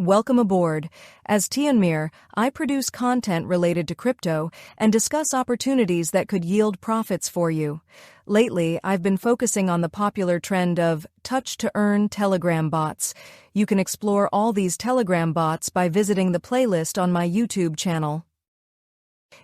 Welcome aboard. As Tionmir, I produce content related to crypto and discuss opportunities that could yield profits for you. Lately, I've been focusing on the popular trend of touch-to-earn Telegram bots. You can explore all these Telegram bots by visiting the playlist on my YouTube channel.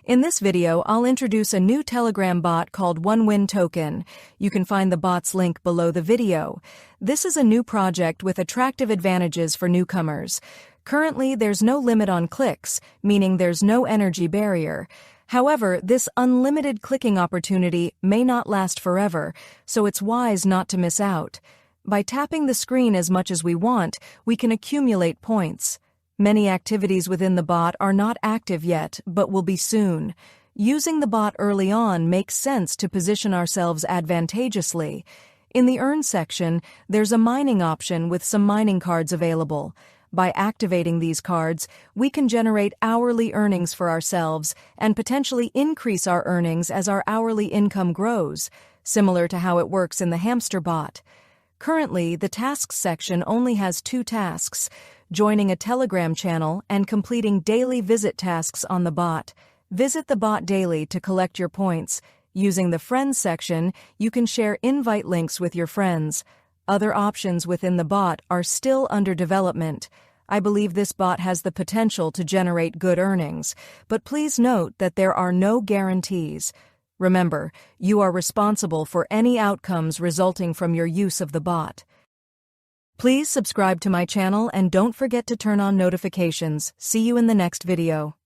In this video, I'll introduce a new Telegram bot called OneWin Token. You can find the bot's link below the video. This is a new project with attractive advantages for newcomers. Currently, there's no limit on clicks, meaning there's no energy barrier. However, this unlimited clicking opportunity may not last forever, so it's wise not to miss out. By tapping the screen as much as we want, we can accumulate points. Many activities within the bot are not active yet, but will be soon. Using the bot early on makes sense to position ourselves advantageously. In the Earn section, there's a mining option with some mining cards available. By activating these cards, we can generate hourly earnings for ourselves and potentially increase our earnings as our hourly income grows, similar to how it works in the Hamster bot. Currently, the Tasks section only has 2 tasks: joining a Telegram channel and completing daily visit tasks on the bot. Visit the bot daily to collect your points. Using the Friends section, you can share invite links with your friends. Other options within the bot are still under development. I believe this bot has the potential to generate good earnings, but please note that there are no guarantees. Remember, you are responsible for any outcomes resulting from your use of the bot. Please subscribe to my channel and don't forget to turn on notifications. See you in the next video.